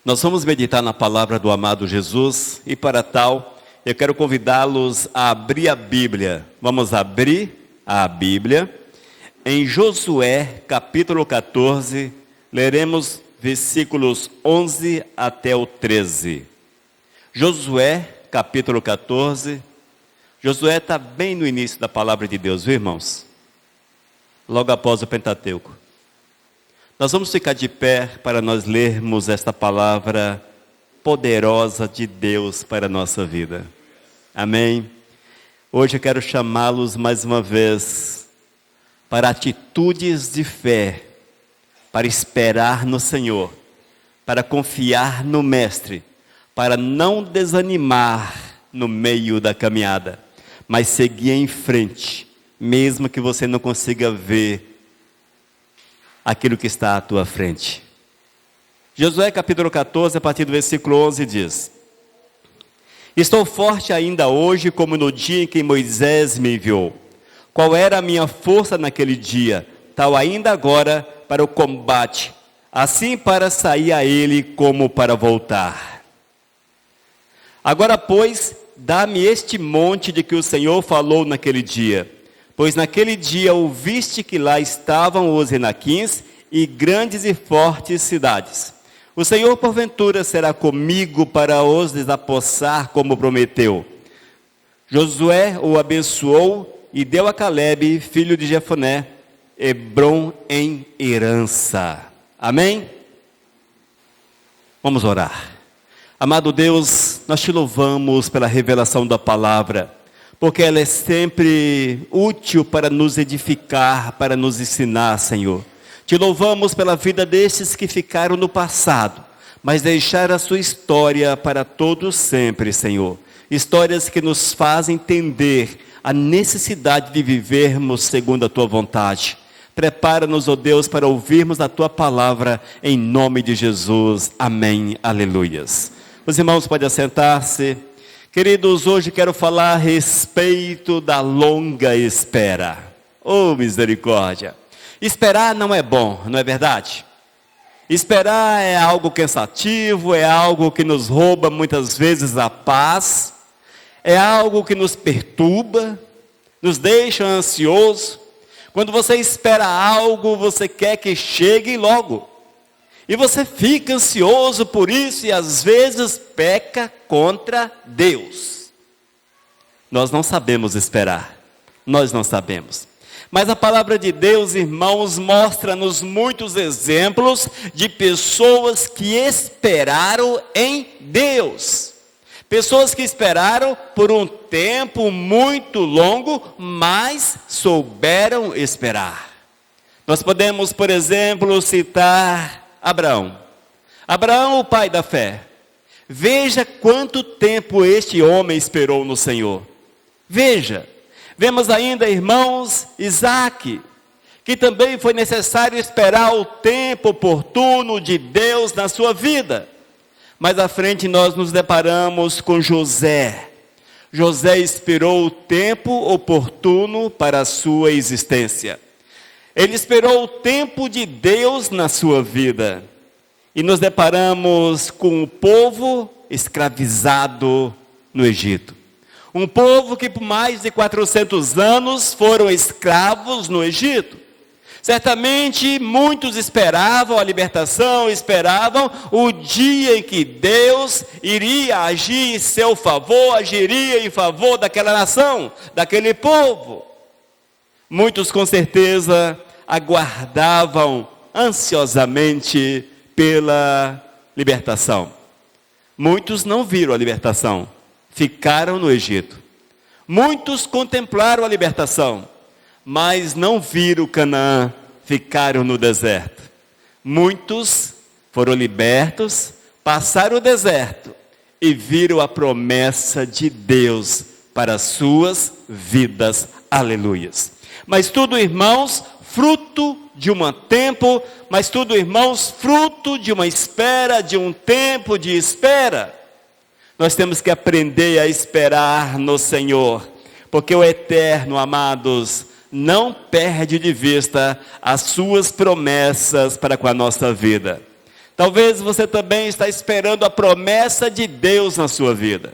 Nós vamos meditar na palavra do amado Jesus e para tal, eu quero convidá-los a abrir a Bíblia. Vamos abrir a Bíblia em Josué capítulo 14, leremos versículos 11 até o 13. Josué capítulo 14, Josué está bem no início da palavra de Deus, viu, irmãos? Logo após o Pentateuco. Nós vamos ficar de pé para nós lermos esta palavra poderosa de Deus para a nossa vida. Amém? Hoje eu quero chamá-los mais uma vez para atitudes de fé, para esperar no Senhor, para confiar no Mestre, para não desanimar no meio da caminhada, mas seguir em frente, mesmo que você não consiga ver aquilo que está à tua frente. Josué capítulo 14, a partir do versículo 11 diz: Estou forte ainda hoje como no dia em que Moisés me enviou. Qual era a minha força naquele dia, tal ainda agora para o combate, assim para sair a ele como para voltar. Agora, pois, dá-me este monte de que o Senhor falou naquele dia, pois naquele dia ouviste que lá estavam os Enaquins e grandes e fortes cidades. O Senhor porventura será comigo para os desapossar como prometeu. Josué o abençoou e deu a Calebe, filho de Jefoné, Hebrom em herança. Amém? Vamos orar. Amado Deus, nós te louvamos pela revelação da palavra, porque ela é sempre útil para nos edificar, para nos ensinar, Senhor. Te louvamos pela vida destes que ficaram no passado, mas deixaram a sua história para todos sempre, Senhor. Histórias que nos fazem entender a necessidade de vivermos segundo a tua vontade. Prepara-nos, ó Deus, para ouvirmos a tua palavra, em nome de Jesus. Amém. Aleluias. Os irmãos podem assentar-se. Queridos, hoje quero falar a respeito da longa espera. Oh, misericórdia! Esperar não é bom, não é verdade? Esperar é algo cansativo, é algo que nos rouba muitas vezes a paz, é algo que nos perturba, nos deixa ansioso. Quando você espera algo, você quer que chegue logo. E você fica ansioso por isso e às vezes peca contra Deus. Nós não sabemos esperar. Nós não sabemos. Mas a palavra de Deus, irmãos, mostra-nos muitos exemplos de pessoas que esperaram em Deus. Pessoas que esperaram por um tempo muito longo, mas souberam esperar. Nós podemos, por exemplo, citar Abraão. Abraão, o pai da fé. Veja quanto tempo este homem esperou no Senhor. Veja. Vemos ainda, irmãos, Isaac, que também foi necessário esperar o tempo oportuno de Deus na sua vida. Mais à frente nós nos deparamos com José. José esperou o tempo oportuno para a sua existência. Ele esperou o tempo de Deus na sua vida. E nos deparamos com o povo escravizado no Egito. Um povo que por mais de 400 anos foram escravos no Egito. Certamente muitos esperavam a libertação, esperavam o dia em que Deus iria agir em seu favor, agiria em favor daquela nação, daquele povo. Muitos com certeza aguardavam ansiosamente pela libertação. Muitos não viram a libertação, ficaram no Egito. Muitos contemplaram a libertação, mas não viram Canaã, ficaram no deserto. Muitos foram libertos, passaram o deserto e viram a promessa de Deus para as suas vidas. Aleluias. Mas tudo, irmãos, fruto de um tempo, mas tudo, irmãos, fruto de uma espera, de um tempo de espera. Nós temos que aprender a esperar no Senhor, porque o Eterno, amados, não perde de vista as suas promessas para com a nossa vida. Talvez você também está esperando a promessa de Deus na sua vida.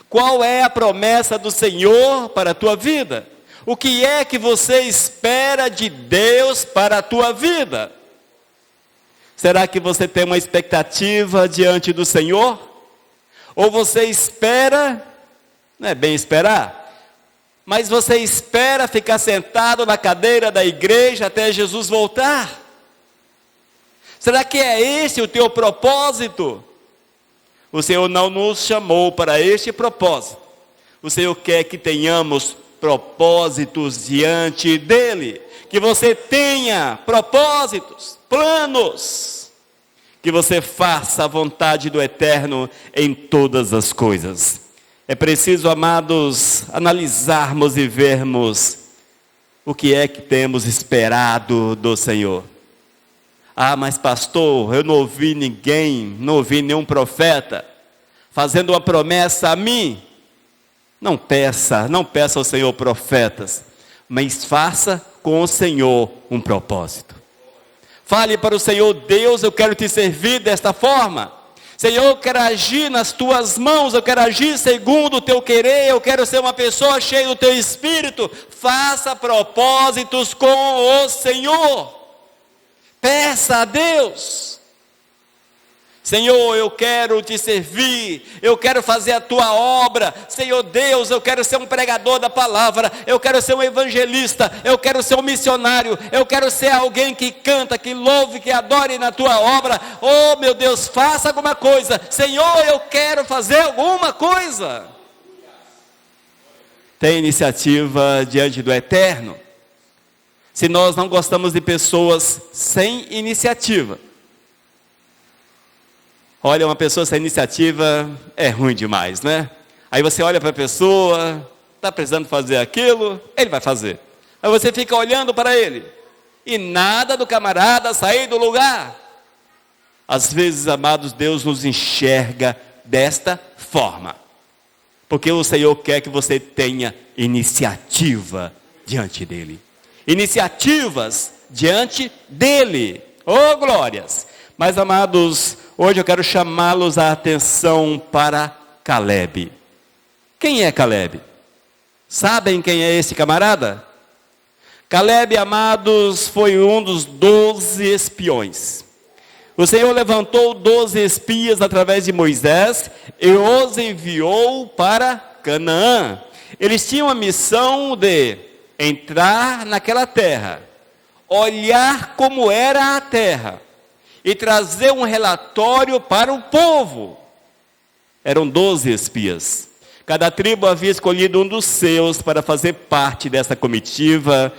Qual é a promessa do Senhor para a tua vida? O que é que você espera de Deus para a tua vida? Será que você tem uma expectativa diante do Senhor? Ou você espera, não é bem esperar, mas você espera ficar sentado na cadeira da igreja até Jesus voltar? Será que é esse o teu propósito? O Senhor não nos chamou para este propósito. O Senhor quer que tenhamos propósitos diante dEle. Que você tenha propósitos, planos. Que você faça a vontade do Eterno em todas as coisas. É preciso, amados, analisarmos e vermos o que é que temos esperado do Senhor. Ah, mas pastor, eu não ouvi ninguém, não ouvi nenhum profeta fazendo uma promessa a mim. Não peça ao Senhor profetas, mas faça com o Senhor um propósito. Fale para o Senhor: Deus, eu quero te servir desta forma. Senhor, eu quero agir nas tuas mãos, eu quero agir segundo o teu querer, eu quero ser uma pessoa cheia do teu Espírito. Faça propósitos com o Senhor. Peça a Deus: Senhor, eu quero te servir, eu quero fazer a tua obra. Senhor Deus, eu quero ser um pregador da palavra, eu quero ser um evangelista, eu quero ser um missionário, eu quero ser alguém que canta, que louve, que adore na tua obra. Oh meu Deus, faça alguma coisa. Senhor, eu quero fazer alguma coisa. Tem iniciativa diante do Eterno. Se nós não gostamos de pessoas sem iniciativa, olha, uma pessoa sem iniciativa é ruim demais, né? Aí você olha para a pessoa, está precisando fazer aquilo, ele vai fazer. Aí você fica olhando para ele, e nada do camarada sair do lugar. Às vezes, amados, Deus nos enxerga desta forma, porque o Senhor quer que você tenha iniciativa diante dEle. Iniciativas diante dEle. Oh, glórias! Mas, amados, hoje eu quero chamá-los a atenção para Calebe. Quem é Calebe? Sabem quem é esse camarada? Calebe, amados, foi um dos 12 espiões. O Senhor levantou 12 espias através de Moisés e os enviou para Canaã. Eles tinham a missão de entrar naquela terra, olhar como era a terra e trazer um relatório para o povo. Eram 12 espias. Cada tribo havia escolhido um dos seus para fazer parte dessa comitiva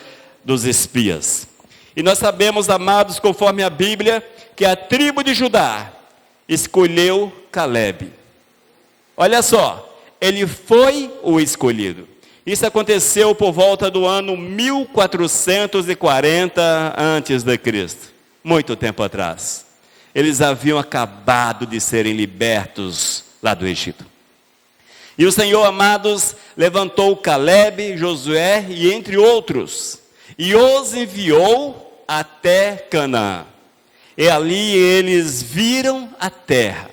dos espias. E nós sabemos, amados, conforme a Bíblia, que a tribo de Judá escolheu Calebe. Olha só, ele foi o escolhido. Isso aconteceu por volta do ano 1440 a.C., muito tempo atrás. Eles haviam acabado de serem libertos lá do Egito. E o Senhor, amados, levantou Calebe, Josué e entre outros, e os enviou até Canaã. E ali eles viram a terra.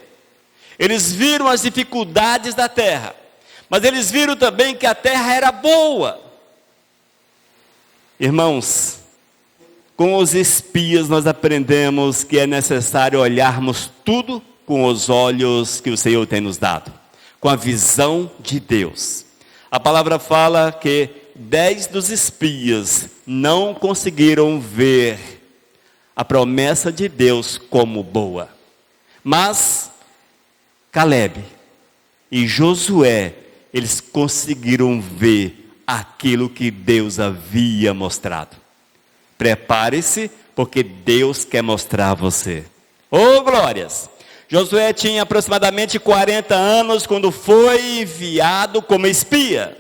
Eles viram as dificuldades da terra. Mas eles viram também que a terra era boa. Irmãos, com os espias nós aprendemos que é necessário olharmos tudo com os olhos que o Senhor tem nos dado, com a visão de Deus. A palavra fala que 10 dos espias não conseguiram ver a promessa de Deus como boa. Mas Calebe e Josué, eles conseguiram ver aquilo que Deus havia mostrado. Prepare-se, porque Deus quer mostrar a você. Oh, glórias! Josué tinha aproximadamente 40 anos quando foi enviado como espia.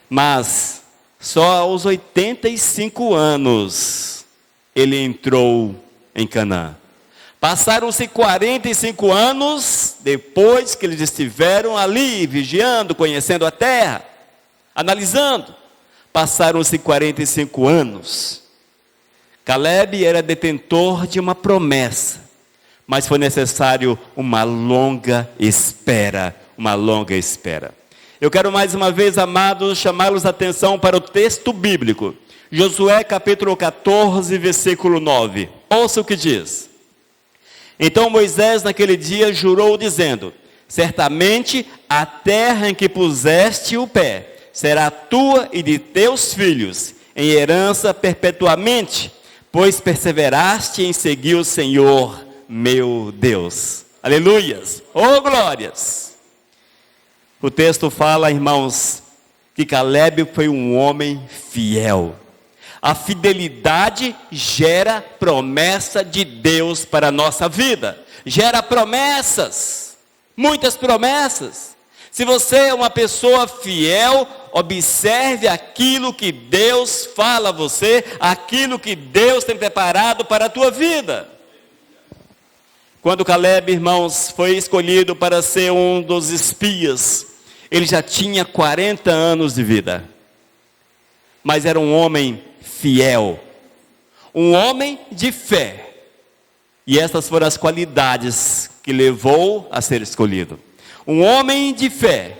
Mas só aos 85 anos ele entrou em Canaã. Passaram-se 45 anos depois que eles estiveram ali, vigiando, conhecendo a terra, analisando. Passaram-se 45 anos. Calebe era detentor de uma promessa. mas foi necessário uma longa espera, uma longa espera. Eu quero mais uma vez, amados, chamá-los a atenção para o texto bíblico. Josué capítulo 14, versículo 9. Ouça o que diz. Então Moisés naquele dia jurou dizendo: certamente a terra em que puseste o pé será tua e de teus filhos, em herança perpetuamente, pois perseveraste em seguir o Senhor, meu Deus. Aleluias! Oh, glórias! O texto fala, irmãos, que Caleb foi um homem fiel. A fidelidade gera promessa de Deus para a nossa vida. Gera promessas, muitas promessas. Se você é uma pessoa fiel, observe aquilo que Deus fala a você, aquilo que Deus tem preparado para a tua vida. Quando Caleb, irmãos, foi escolhido para ser um dos espias, ele já tinha 40 anos de vida. Mas era um homem fiel, um homem de fé. E essas foram as qualidades que levou a ser escolhido. Um homem de fé,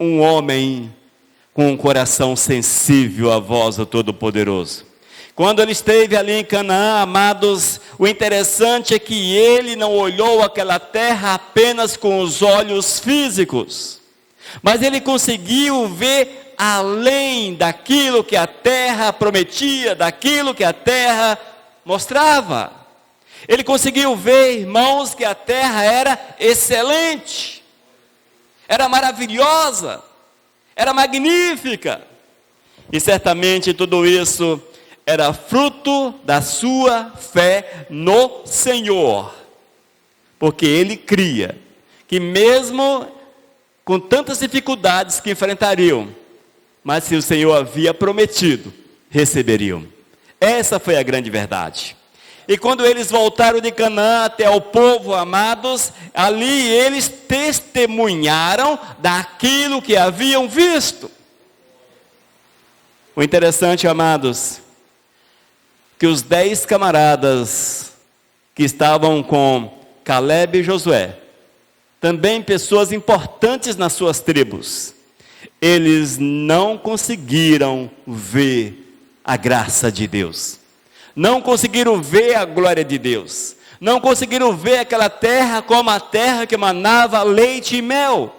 um homem com um coração sensível à voz do Todo-Poderoso. Quando ele esteve ali em Canaã, amados, o interessante é que ele não olhou aquela terra apenas com os olhos físicos, mas ele conseguiu ver além daquilo que a terra prometia, daquilo que a terra mostrava. Ele conseguiu ver, irmãos, que a terra era excelente, era maravilhosa, era magnífica. E certamente tudo isso era fruto da sua fé no Senhor. Porque ele cria que mesmo com tantas dificuldades que enfrentariam, mas se o Senhor havia prometido, receberiam. Essa foi a grande verdade. E quando eles voltaram de Canaã até o povo, amados, ali eles testemunharam daquilo que haviam visto. O interessante, amados, que os 10 camaradas que estavam com Caleb e Josué, também pessoas importantes nas suas tribos, eles não conseguiram ver a graça de Deus. Não conseguiram ver a glória de Deus. Não conseguiram ver aquela terra como a terra que manava leite e mel.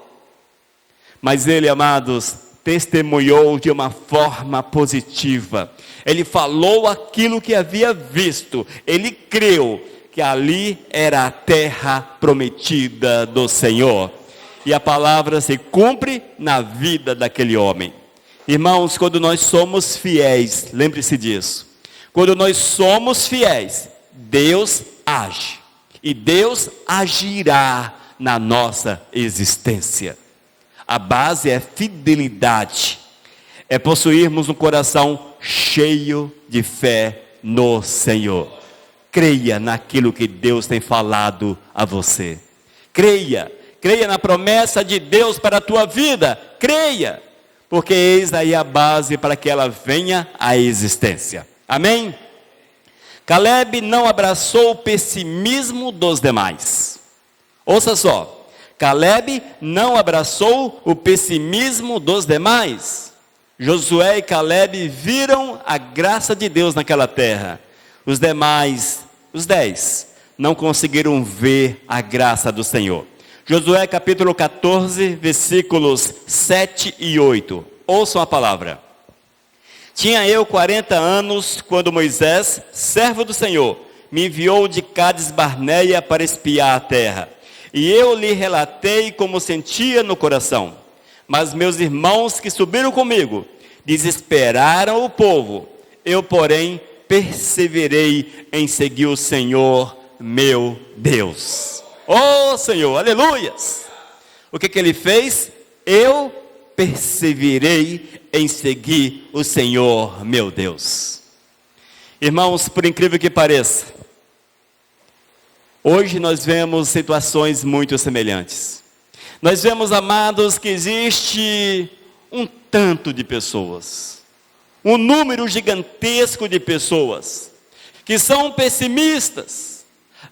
Mas ele, amados, testemunhou de uma forma positiva. Ele falou aquilo que havia visto. Ele creu que ali era a terra prometida do Senhor. E a palavra se cumpre na vida daquele homem. Irmãos, quando nós somos fiéis, lembre-se disso. Quando nós somos fiéis, Deus age. E Deus agirá na nossa existência. A base é fidelidade. É possuirmos um coração cheio de fé no Senhor. Creia naquilo que Deus tem falado a você. Creia na promessa de Deus para a tua vida. Creia, porque eis aí a base para que ela venha à existência. Amém? Caleb não abraçou o pessimismo dos demais. Ouça só, Caleb não abraçou o pessimismo dos demais. Josué e Caleb viram a graça de Deus naquela terra. Os demais, os 10, não conseguiram ver a graça do Senhor. Josué capítulo 14, versículos 7 e 8. Ouçam a palavra. Tinha eu 40 anos quando Moisés, servo do Senhor, me enviou de Cades Barneia para espiar a terra. E eu lhe relatei como sentia no coração. Mas meus irmãos que subiram comigo desesperaram o povo. Eu, porém, perseverei em seguir o Senhor, meu Deus. Oh, Senhor, aleluias! O que ele fez? Eu perseverei em seguir o Senhor, meu Deus. Irmãos, por incrível que pareça, hoje nós vemos situações muito semelhantes. Nós vemos, amados, que existe um tanto de pessoas, um número gigantesco de pessoas, que são pessimistas,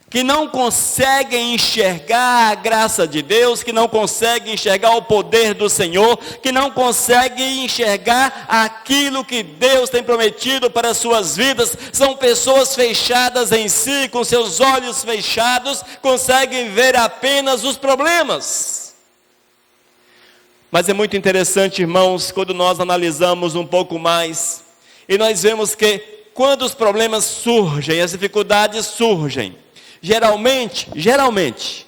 que não conseguem enxergar a graça de Deus, que não conseguem enxergar o poder do Senhor, que não conseguem enxergar aquilo que Deus tem prometido para as suas vidas. São pessoas fechadas em si, com seus olhos fechados, conseguem ver apenas os problemas. Mas é muito interessante, irmãos, quando nós analisamos um pouco mais, e nós vemos que quando os problemas surgem, as dificuldades surgem, geralmente,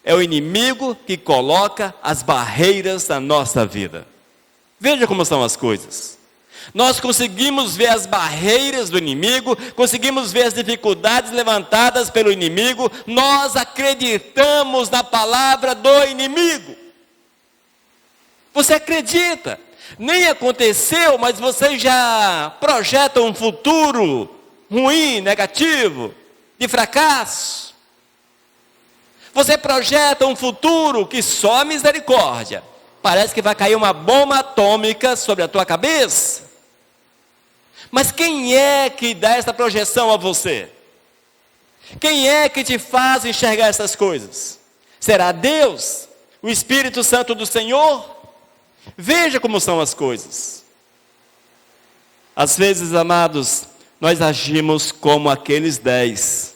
é o inimigo que coloca as barreiras na nossa vida. Veja como são as coisas. Nós conseguimos ver as barreiras do inimigo, conseguimos ver as dificuldades levantadas pelo inimigo, nós acreditamos na palavra do inimigo. Você acredita? Nem aconteceu, mas você já projeta um futuro ruim, negativo, de fracasso. Você projeta um futuro que só misericórdia. Parece que vai cair uma bomba atômica sobre a tua cabeça. Mas quem é que dá essa projeção a você? Quem é que te faz enxergar essas coisas? Será Deus? O Espírito Santo do Senhor? Veja como são as coisas. Às vezes, amados, nós agimos como aqueles 10.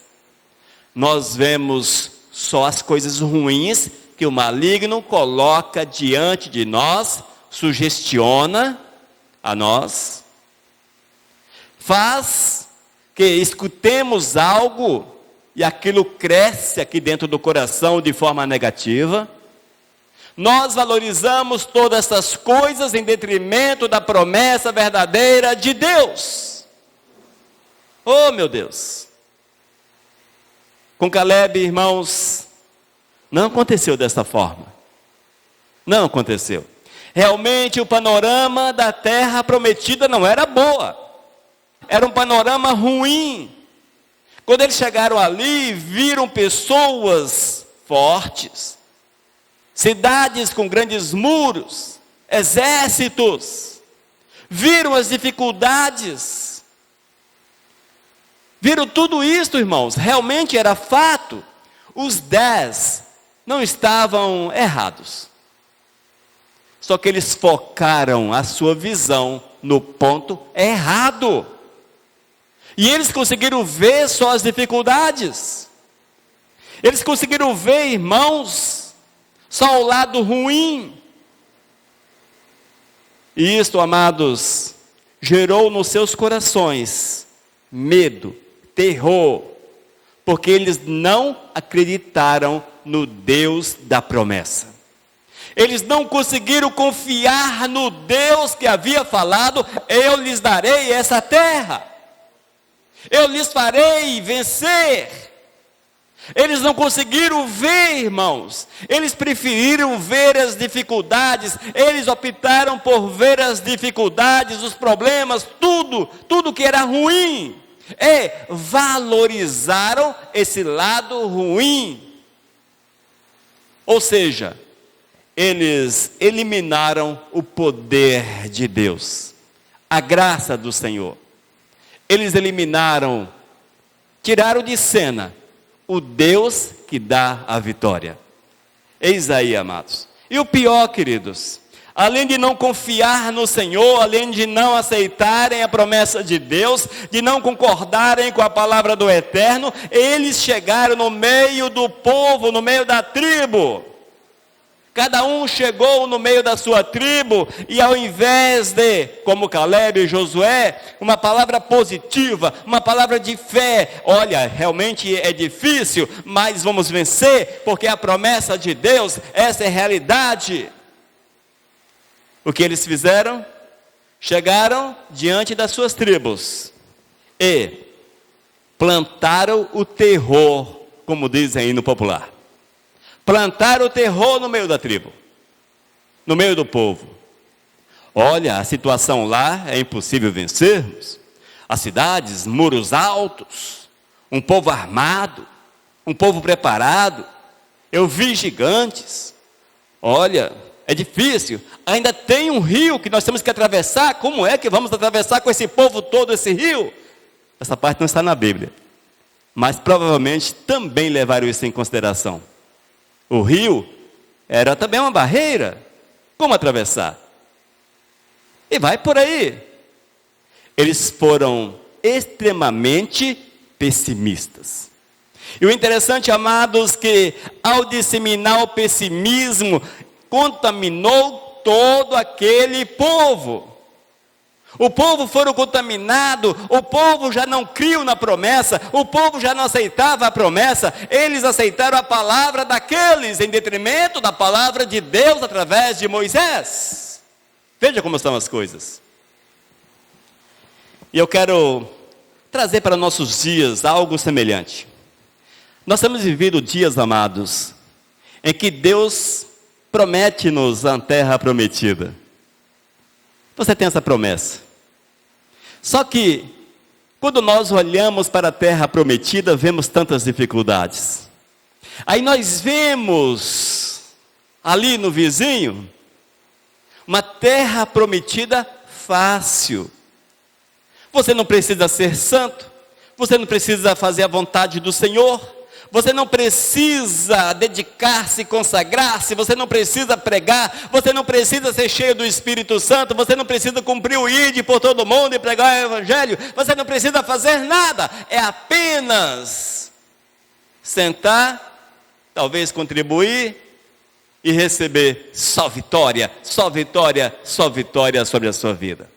Nós vemos só as coisas ruins que o maligno coloca diante de nós, sugestiona a nós, faz que escutemos algo e aquilo cresce aqui dentro do coração de forma negativa. Nós valorizamos todas essas coisas em detrimento da promessa verdadeira de Deus. Oh, meu Deus! Com Caleb, irmãos, não aconteceu dessa forma. Não aconteceu. Realmente o panorama da terra prometida não era boa. Era um panorama ruim. Quando eles chegaram ali, viram pessoas fortes, cidades com grandes muros, exércitos, viram as dificuldades, viram tudo isso, irmãos, realmente era fato. Os 10 não estavam errados, só que eles focaram a sua visão no ponto errado, e eles conseguiram ver só as dificuldades, eles conseguiram ver, irmãos, só o lado ruim. E isto, amados, gerou nos seus corações medo, terror, porque eles não acreditaram no Deus da promessa. Eles não conseguiram confiar no Deus que havia falado: eu lhes darei essa terra, eu lhes farei vencer. Eles não conseguiram ver, irmãos. Eles preferiram ver as dificuldades. Eles optaram por ver as dificuldades, os problemas, tudo que era ruim. E valorizaram esse lado ruim. Ou seja, eles eliminaram o poder de Deus, a graça do Senhor. Eles eliminaram, tiraram de cena o Deus que dá a vitória. Eis aí, amados. E o pior, queridos, além de não confiar no Senhor, além de não aceitarem a promessa de Deus, de não concordarem com a palavra do Eterno, eles chegaram no meio do povo, no meio da tribo. Cada um chegou no meio da sua tribo, e ao invés de, como Caleb e Josué, uma palavra positiva, uma palavra de fé: olha, realmente é difícil, mas vamos vencer, porque a promessa de Deus, essa é a realidade. O que eles fizeram? Chegaram diante das suas tribos e plantaram o terror, como dizem aí no popular. Plantaram o terror no meio da tribo, no meio do povo. Olha, a situação lá é impossível vencermos. As cidades, muros altos, um povo armado, um povo preparado. Eu vi gigantes. Olha, é difícil. Ainda tem um rio que nós temos que atravessar. Como é que vamos atravessar com esse povo todo esse rio? Essa parte não está na Bíblia. mas provavelmente também levaram isso em consideração. O rio era também uma barreira. Como atravessar? E vai por aí. Eles foram extremamente pessimistas. E o interessante, amados, que ao disseminar o pessimismo, contaminou todo aquele povo. O povo foram contaminados, o povo já não criou na promessa, o povo já não aceitava a promessa, eles aceitaram a palavra daqueles, em detrimento da palavra de Deus através de Moisés. Veja como estão as coisas. E eu quero trazer para nossos dias algo semelhante. Nós temos vivido dias, amados, em que Deus promete-nos a terra prometida. Você tem essa promessa. Só que, quando nós olhamos para a terra prometida, vemos tantas dificuldades. Aí nós vemos, ali no vizinho, uma terra prometida fácil. Você não precisa ser santo, você não precisa fazer a vontade do Senhor, você não precisa dedicar-se, consagrar-se, você não precisa pregar, você não precisa ser cheio do Espírito Santo, você não precisa cumprir o ide por todo mundo e pregar o Evangelho, você não precisa fazer nada, é apenas sentar, talvez contribuir e receber só vitória, só vitória, só vitória sobre a sua vida.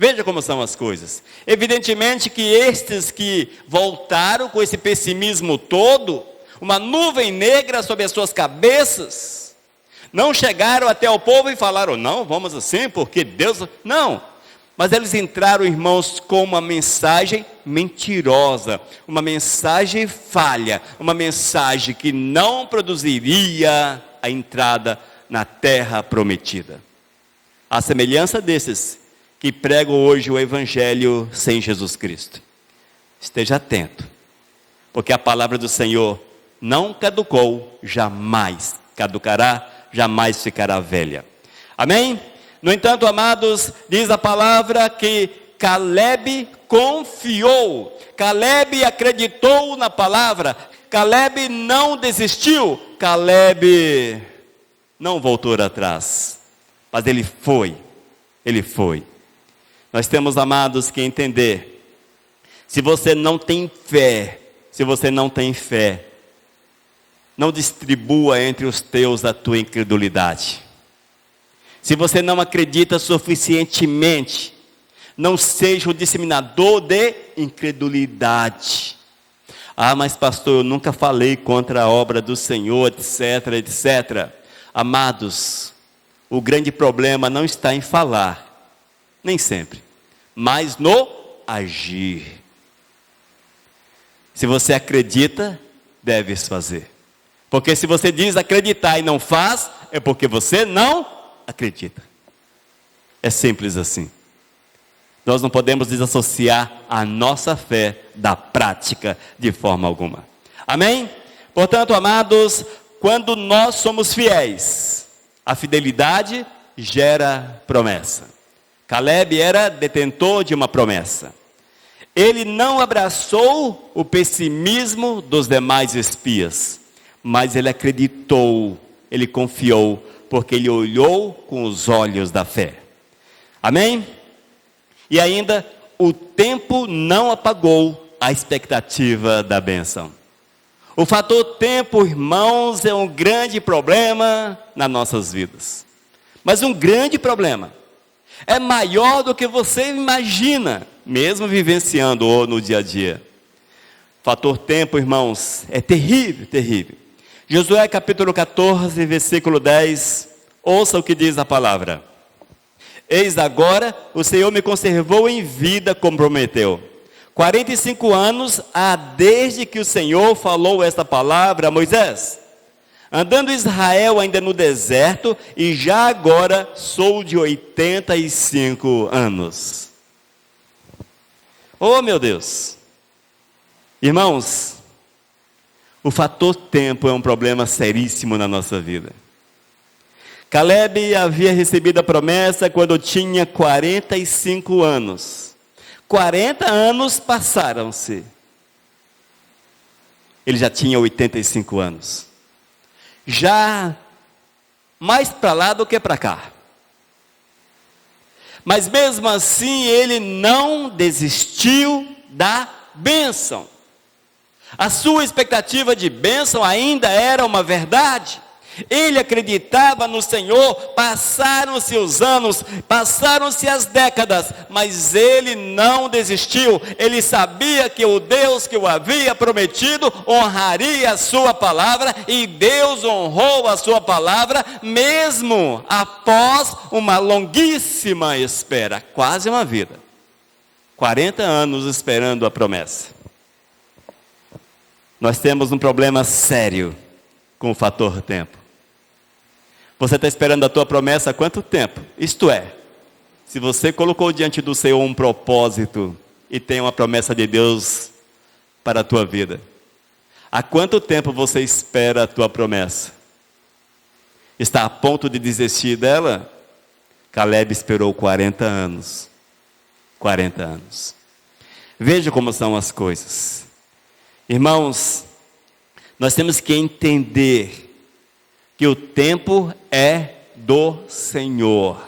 Veja como são as coisas. Evidentemente que estes que voltaram com esse pessimismo todo, uma nuvem negra sobre as suas cabeças, não chegaram até o povo e falaram, não, vamos assim, porque Deus... Não, mas eles entraram, irmãos, com uma mensagem mentirosa, uma mensagem falha, uma mensagem que não produziria a entrada na terra prometida. A semelhança desses que pregam hoje o Evangelho sem Jesus Cristo. Esteja atento, porque a palavra do Senhor não caducou, jamais caducará, jamais ficará velha. Amém? No entanto, amados, diz a palavra que Caleb confiou, Caleb acreditou na palavra, Caleb não desistiu, Caleb não voltou atrás, mas ele foi. Nós temos, amados, que entender, se você não tem fé, não distribua entre os teus a tua incredulidade. Se você não acredita suficientemente, não seja o disseminador de incredulidade. Ah, mas pastor, eu nunca falei contra a obra do Senhor, etc, etc. Amados, o grande problema não está em falar, nem sempre, mas no agir. Se você acredita, deves fazer. Porque se você diz acreditar e não faz, é porque você não acredita. É simples assim. Nós não podemos desassociar a nossa fé da prática de forma alguma. Amém? Portanto, amados, quando nós somos fiéis, a fidelidade gera promessa. Caleb era detentor de uma promessa. Ele não abraçou o pessimismo dos demais espias, mas ele acreditou, ele confiou, porque ele olhou com os olhos da fé. Amém? E ainda, o tempo não apagou a expectativa da bênção. O fator tempo, irmãos, é um grande problema nas nossas vidas. Mas um grande problema. É maior do que você imagina, mesmo vivenciando no dia a dia. Fator tempo, irmãos, é terrível, terrível. Josué capítulo 14, versículo 10, ouça o que diz a palavra. Eis agora, o Senhor me conservou em vida como prometeu. 45 anos há desde que o Senhor falou esta palavra a Moisés. Andando Israel ainda no deserto, e já agora sou de 85 anos. Oh, meu Deus! Irmãos, o fator tempo é um problema seríssimo na nossa vida. Caleb havia recebido a promessa quando tinha 45 anos. 40 anos passaram-se. ele já tinha 85 anos. Já mais para lá do que para cá. Mas mesmo assim ele não desistiu da bênção. A sua expectativa de bênção ainda era uma verdade. Ele acreditava no Senhor, passaram-se os anos, passaram-se as décadas, mas ele não desistiu. Ele sabia que o Deus que o havia prometido honraria a sua palavra, e Deus honrou a sua palavra, mesmo após uma longuíssima espera, quase uma vida. 40 anos esperando a promessa. Nós temos um problema sério com o fator tempo. Você está esperando a tua promessa há quanto tempo? Isto é, se você colocou diante do Senhor um propósito e tem uma promessa de Deus para a tua vida, há quanto tempo você espera a tua promessa? Está a ponto de desistir dela? Caleb esperou 40 anos. 40 anos. Veja como são as coisas. Irmãos, nós temos que entender que o tempo é do Senhor.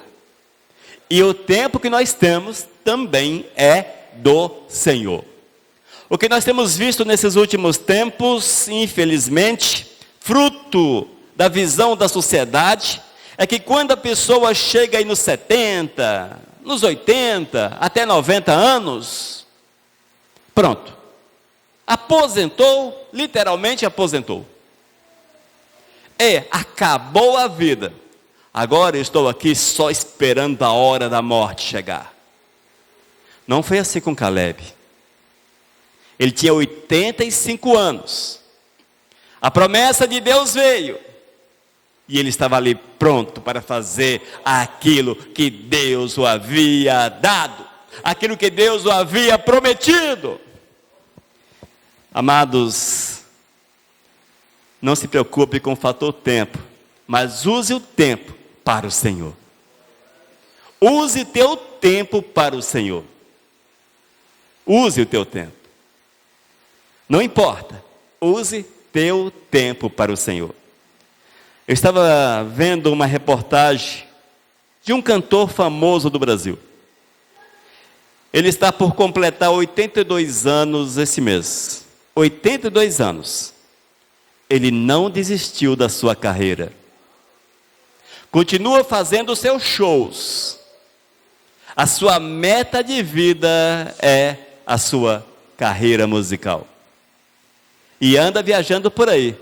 E o tempo que nós temos também é do Senhor. O que nós temos visto nesses últimos tempos, infelizmente, fruto da visão da sociedade, é que quando a pessoa chega aí nos 70, nos 80, até 90 anos, pronto. Aposentou, literalmente aposentou. Acabou a vida. Agora eu estou aqui só esperando a hora da morte chegar. Não foi assim com Caleb. Ele tinha 85 anos. A promessa de Deus veio. E ele estava ali pronto para fazer aquilo que Deus o havia dado. Aquilo que Deus o havia prometido. Amados, não se preocupe com o fator tempo, mas use o tempo para o Senhor. Use teu tempo para o Senhor. Use o teu tempo. Não importa, use teu tempo para o Senhor. Eu estava vendo uma reportagem de um cantor famoso do Brasil. Ele está por completar 82 anos esse mês. 82 anos. Ele não desistiu da sua carreira. Continua fazendo seus shows. A sua meta de vida é a sua carreira musical. E anda viajando por aí,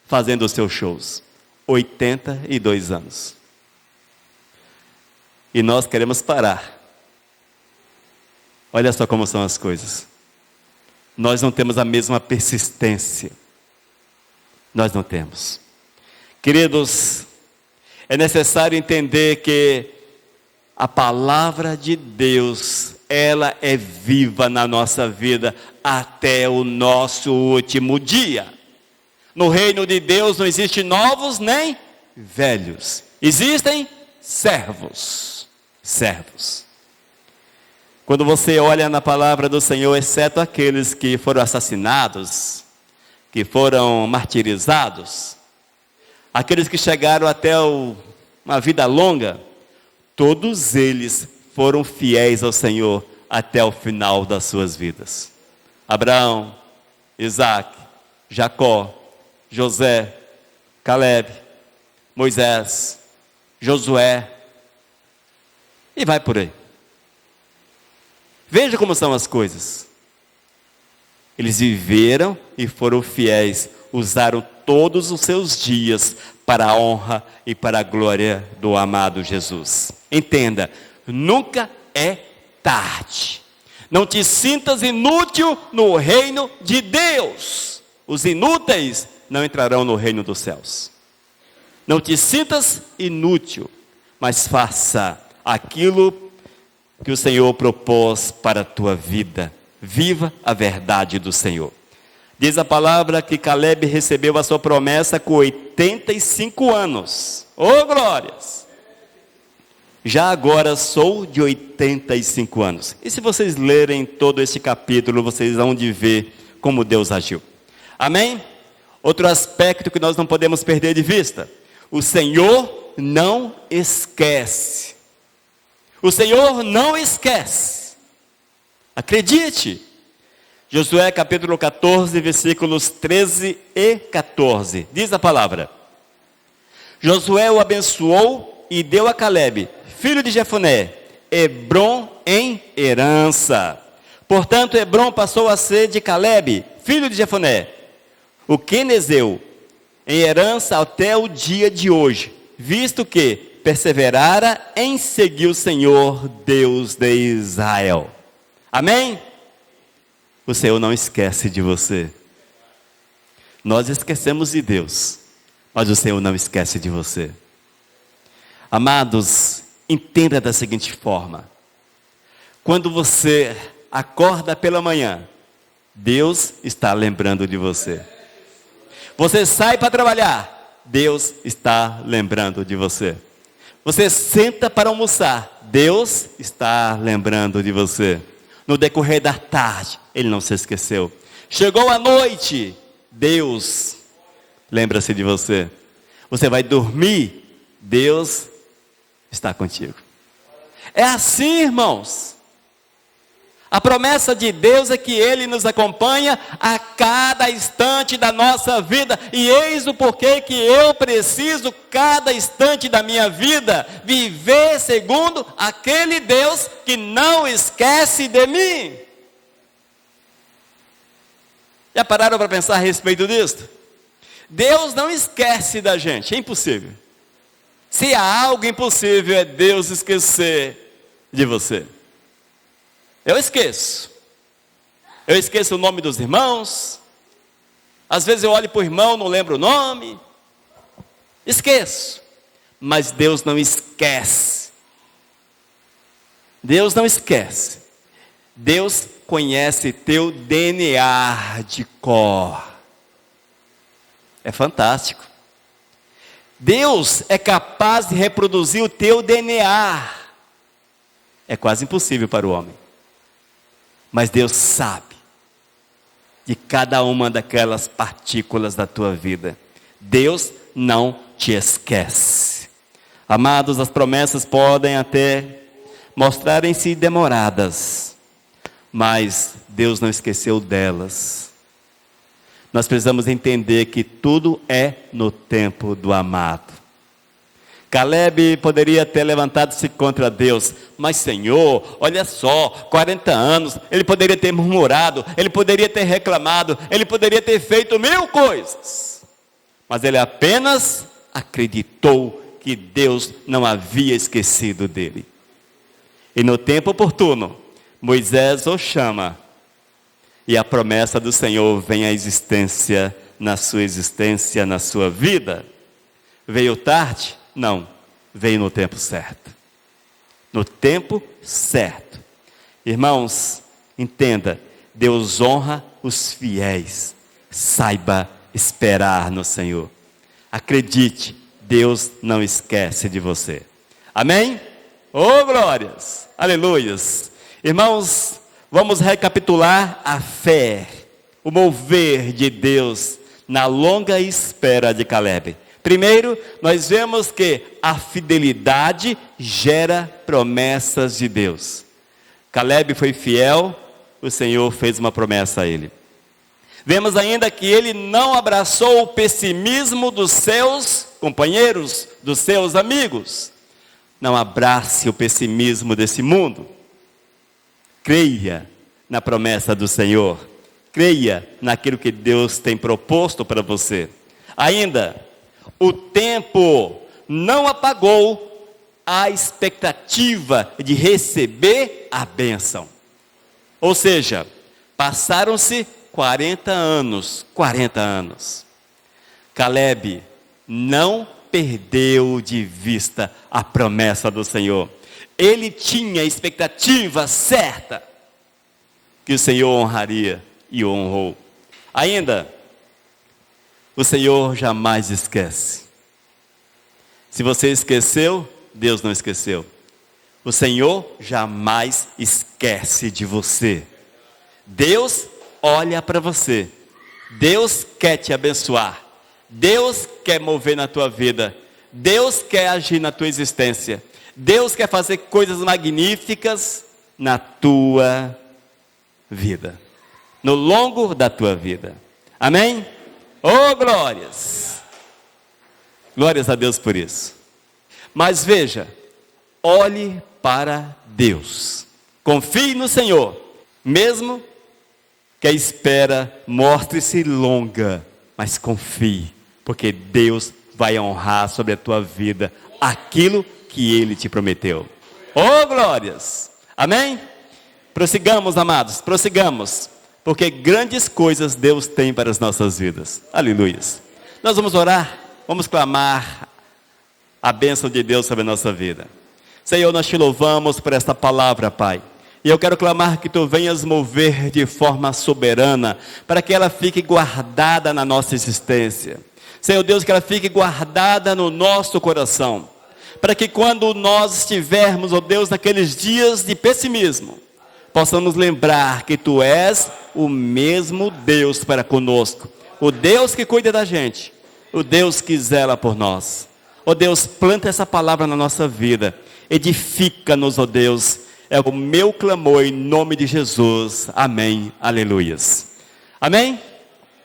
fazendo os seus shows. 82 anos. E nós queremos parar. Olha só como são as coisas. Nós não temos a mesma persistência. Nós não temos. Queridos, é necessário entender que a palavra de Deus, ela é viva na nossa vida até o nosso último dia. No reino de Deus não existe novos nem velhos. Existem servos. Servos. Quando você olha na palavra do Senhor, exceto aqueles que foram assassinados, que foram martirizados, aqueles que chegaram até uma vida longa, todos eles foram fiéis ao Senhor até o final das suas vidas. Abraão, Isaac, Jacó, José, Caleb, Moisés, Josué, e vai por aí. Veja como são as coisas. Eles viveram e foram fiéis, usaram todos os seus dias para a honra e para a glória do amado Jesus. Entenda, nunca é tarde. Não te sintas inútil no reino de Deus. Os inúteis não entrarão no reino dos céus. Não te sintas inútil, mas faça aquilo que o Senhor propôs para a tua vida. Viva a verdade do Senhor. Diz a palavra que Caleb recebeu a sua promessa com 85 anos. Oh, glórias! Já agora sou de 85 anos. E se vocês lerem todo esse capítulo, vocês vão de ver como Deus agiu. Amém? Outro aspecto que nós não podemos perder de vista: o Senhor não esquece. O Senhor não esquece. Acredite. Josué capítulo 14, versículos 13 e 14. Diz a palavra: Josué o abençoou e deu a Calebe, filho de Jefoné, Hebrom em herança. Portanto, Hebrom passou a ser de Calebe, filho de Jefoné, o quenezeu, em herança até o dia de hoje, visto que perseverara em seguir o Senhor, Deus de Israel. Amém? O Senhor não esquece de você. Nós esquecemos de Deus, mas o Senhor não esquece de você. Amados, entenda da seguinte forma: quando você acorda pela manhã, Deus está lembrando de você. Você sai para trabalhar, Deus está lembrando de você. Você senta para almoçar, Deus está lembrando de você. No decorrer da tarde, Ele não se esqueceu. Chegou a noite, Deus lembra-se de você. Você vai dormir, Deus está contigo. É assim, irmãos. A promessa de Deus é que Ele nos acompanha a cada instante da nossa vida. E eis o porquê que eu preciso, cada instante da minha vida, viver segundo aquele Deus que não esquece de mim. Já pararam para pensar a respeito disso? Deus não esquece da gente, é impossível. Se há algo impossível, é Deus esquecer de você. Eu esqueço o nome dos irmãos, às vezes eu olho para o irmão, não lembro o nome, esqueço, mas Deus não esquece. Deus não esquece. Deus conhece teu DNA de cor. É fantástico. Deus é capaz de reproduzir o teu DNA. É quase impossível para o homem. Mas Deus sabe de cada uma daquelas partículas da tua vida. Deus não te esquece. Amados, as promessas podem até mostrarem-se demoradas, mas Deus não esqueceu delas. Nós precisamos entender que tudo é no tempo do amado. Calebe poderia ter levantado-se contra Deus, mas Senhor, olha só, 40 anos, ele poderia ter murmurado, ele poderia ter reclamado, ele poderia ter feito 1000 coisas, mas ele apenas acreditou que Deus não havia esquecido dele. E no tempo oportuno, Moisés o chama, e a promessa do Senhor vem à existência, na sua vida. Veio tarde? Não, veio no tempo certo. No tempo certo. Irmãos, entenda, Deus honra os fiéis. Saiba esperar no Senhor. Acredite, Deus não esquece de você. Amém? Oh, glórias! Aleluias! Irmãos, vamos recapitular a fé, o mover de Deus na longa espera de Calebe. Primeiro, nós vemos que a fidelidade gera promessas de Deus. Calebe foi fiel, o Senhor fez uma promessa a ele. Vemos ainda que ele não abraçou o pessimismo dos seus companheiros, dos seus amigos. Não abrace o pessimismo desse mundo. Creia na promessa do Senhor. Creia naquilo que Deus tem proposto para você. Ainda, o tempo não apagou a expectativa de receber a bênção. Ou seja, passaram-se 40 anos. Calebe não perdeu de vista a promessa do Senhor. Ele tinha a expectativa certa que o Senhor honraria e honrou. Ainda, o Senhor jamais esquece. Se você esqueceu, Deus não esqueceu. O Senhor jamais esquece de você. Deus olha para você Deus quer te abençoar. Deus quer mover na tua vida. Deus quer agir na tua existência. Deus quer fazer coisas magníficas na tua vida, no longo da tua vida. Amém? Oh, glórias! Glórias a Deus por isso. Mas veja, olhe para Deus. Confie no Senhor, mesmo que a espera mostre-se longa, mas confie, porque Deus vai honrar sobre a tua vida aquilo que Ele te prometeu. Oh, glórias! Amém? Prossigamos, amados, prossigamos, porque grandes coisas Deus tem para as nossas vidas. Aleluias. Nós vamos orar, vamos clamar a bênção de Deus sobre a nossa vida. Senhor, nós te louvamos por esta palavra, Pai. E eu quero clamar que Tu venhas mover de forma soberana, para que ela fique guardada na nossa existência. Senhor Deus, que ela fique guardada no nosso coração, para que quando nós estivermos, ó Deus, naqueles dias de pessimismo, possamos lembrar que Tu és o mesmo Deus para conosco, o Deus que cuida da gente, o Deus que zela por nós. Ó Deus, planta essa palavra na nossa vida, edifica-nos, ó Deus, é o meu clamor em nome de Jesus, amém, aleluias. Amém?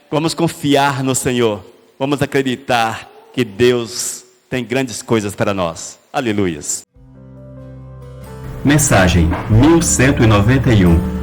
Vamos confiar no Senhor, vamos acreditar que Deus tem grandes coisas para nós, aleluias. Mensagem 1191